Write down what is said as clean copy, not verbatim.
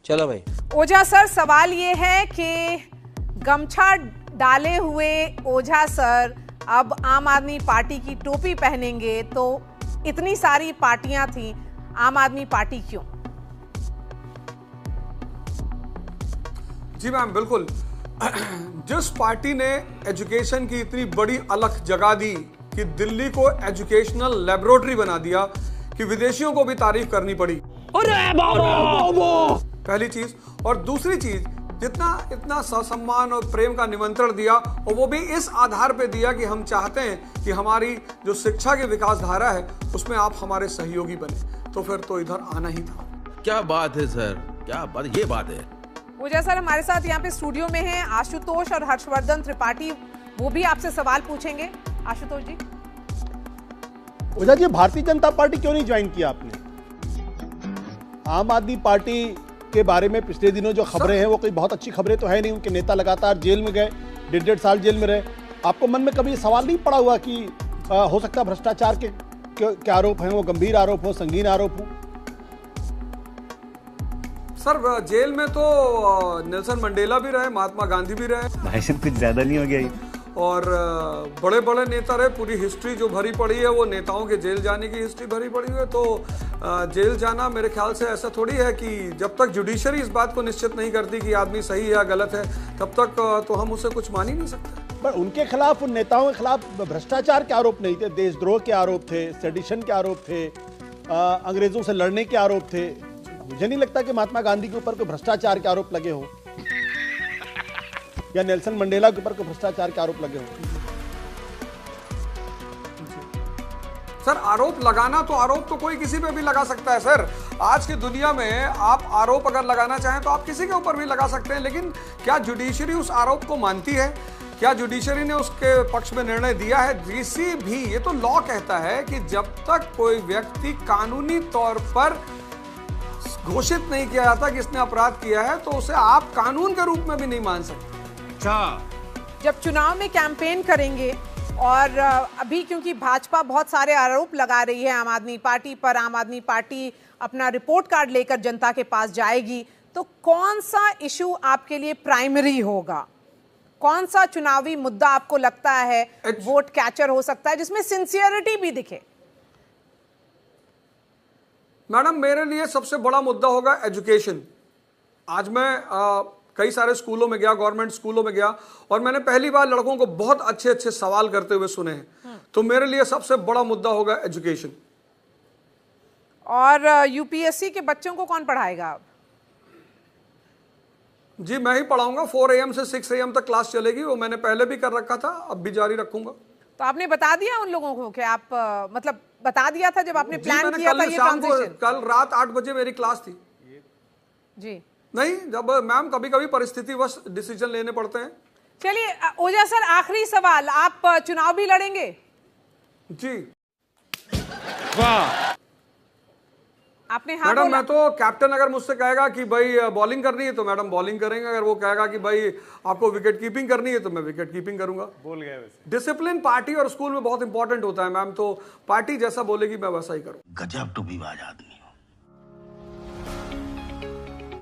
चलो भाई। ओझा सर, सवाल ये है कि गमछा डाले हुए ओझा सर अब आम आदमी पार्टी की टोपी पहनेंगे, तो इतनी सारी पार्टियां थी, आम आदमी पार्टी क्यों? जी मैम, बिल्कुल। जिस पार्टी ने एजुकेशन की इतनी बड़ी अलख जगा दी कि दिल्ली को एजुकेशनल लेबोरेटरी बना दिया कि विदेशियों को भी तारीफ करनी पड़ी। अरे बाबा! पहली चीज। और दूसरी चीज, इतना ससम्मान और प्रेम का निमंत्रण दिया, और वो भी इस आधार पे दिया कि हम चाहते हैं कि हमारी जो शिक्षा की विकास धारा है उसमें आप हमारे सहयोगी बने, तो फिर तो इधर आना ही था। क्या बात है सर, क्या बात, ये बात है। ओझा सर हमारे साथ यहाँ पे स्टूडियो में हैं आशुतोष और हर्षवर्धन त्रिपाठी, वो भी आपसे सवाल पूछेंगे। आशुतोष जी। ओझा जी, भारतीय जनता पार्टी क्यों नहीं ज्वाइन किया आपने? आम आदमी पार्टी के बारे में पिछले दिनों जो खबरें हैं वो कोई बहुत अच्छी खबरें तो है नहीं। उनके नेता लगातार जेल में गए, 1.5 साल जेल में रहे। आपको मन में कभी सवाल नहीं पड़ा हुआ कि हो सकता है भ्रष्टाचार के आरोप हैं, वो गंभीर आरोप हो, संगीन आरोप हो? सर, जेल में तो नेल्सन मंडेला भी रहे, महात्मा गांधी भी रहे। भाई साहब कुछ ज्यादा नहीं हो गया ये? और बड़े बड़े नेता रहे। पूरी हिस्ट्री जो भरी पड़ी है वो नेताओं के जेल जाने की हिस्ट्री भरी पड़ी है। तो जेल जाना मेरे ख्याल से ऐसा थोड़ी है कि जब तक जुडिशरी इस बात को निश्चित नहीं करती कि आदमी सही है या गलत है, तब तक तो हम उसे कुछ मान ही नहीं सकते। पर उनके खिलाफ, उन नेताओं के खिलाफ भ्रष्टाचार के आरोप नहीं थे, देशद्रोह के आरोप थे, सेडिशन के आरोप थे, अंग्रेजों से लड़ने के आरोप थे। मुझे नहीं लगता कि महात्मा गांधी के ऊपर कोई भ्रष्टाचार के आरोप लगे हो या नेल्सन मंडेला के ऊपर कोई भ्रष्टाचार के आरोप लगे हो। सर, आरोप लगाना तो आरोप तो कोई किसी पे भी लगा सकता है सर। आज की दुनिया में आप आरोप अगर लगाना चाहें तो आप किसी के ऊपर भी लगा सकते हैं, लेकिन क्या जुडिशरी उस आरोप को मानती है? क्या जुडिशरी ने उसके पक्ष में निर्णय दिया है? किसी भी, ये तो लॉ कहता है कि जब तक कोई व्यक्ति कानूनी तौर पर घोषित नहीं किया जाता कि इसने अपराध किया है, तो उसे आप कानून के रूप में भी नहीं मान सकते। जब चुनाव में कैंपेन करेंगे और अभी क्योंकि भाजपा बहुत सारे आरोप लगा रही है आम आदमी पार्टी पर, आम आदमी पार्टी अपना रिपोर्ट कार्ड लेकर जनता के पास जाएगी, तो कौन सा इशू आपके लिए प्राइमरी होगा? कौन सा चुनावी मुद्दा आपको लगता है वोट कैचर हो सकता है, जिसमें सिंसियरिटी भी दिखे? मैडम, मेरे लिए सबसे बड़ा मुद्दा होगा एजुकेशन। आज मैं कई सारे स्कूलों में गया, गवर्नमेंट स्कूलों में गया, और मैंने पहली बार लड़कों को बहुत अच्छे अच्छे सवाल करते हुए सुने हैं। तो मेरे लिए सबसे बड़ा मुद्दा होगा एजुकेशन। और यूपीएससी के बच्चों को कौन पढ़ाएगा अब? जी, मैं ही पढ़ाऊंगा। 4 AM से 6 AM तक क्लास चलेगी। वो मैंने पहले भी कर रखा था, अब भी जारी रखूंगा। तो आपने बता दिया उन लोगों को कि आप मतलब बता दिया था जब आपने प्लान किया था ये ट्रांजिशन? कल रात 8 बजे मेरी क्लास थी। जी नहीं, जब मैम कभी कभी परिस्थितिवश डिसीजन लेने पड़ते हैं। चलिए ओझा सर, आखिरी सवाल, आप चुनाव भी लड़ेंगे? जी। वाह। आपने हाँ मैडम, बोला? मैं तो कैप्टन अगर मुझसे कहेगा कि भाई बॉलिंग करनी है तो मैडम बॉलिंग करेंगे। अगर वो कहेगा कि भाई आपको विकेट कीपिंग करनी है तो मैं विकेट कीपिंग करूंगा। बोल गए वैसे। डिसिप्लिन पार्टी और स्कूल में बहुत इंपॉर्टेंट होता है मैम, तो पार्टी जैसा बोलेगी मैं वैसा ही करूँ। गजब टू बी बाज आदमी।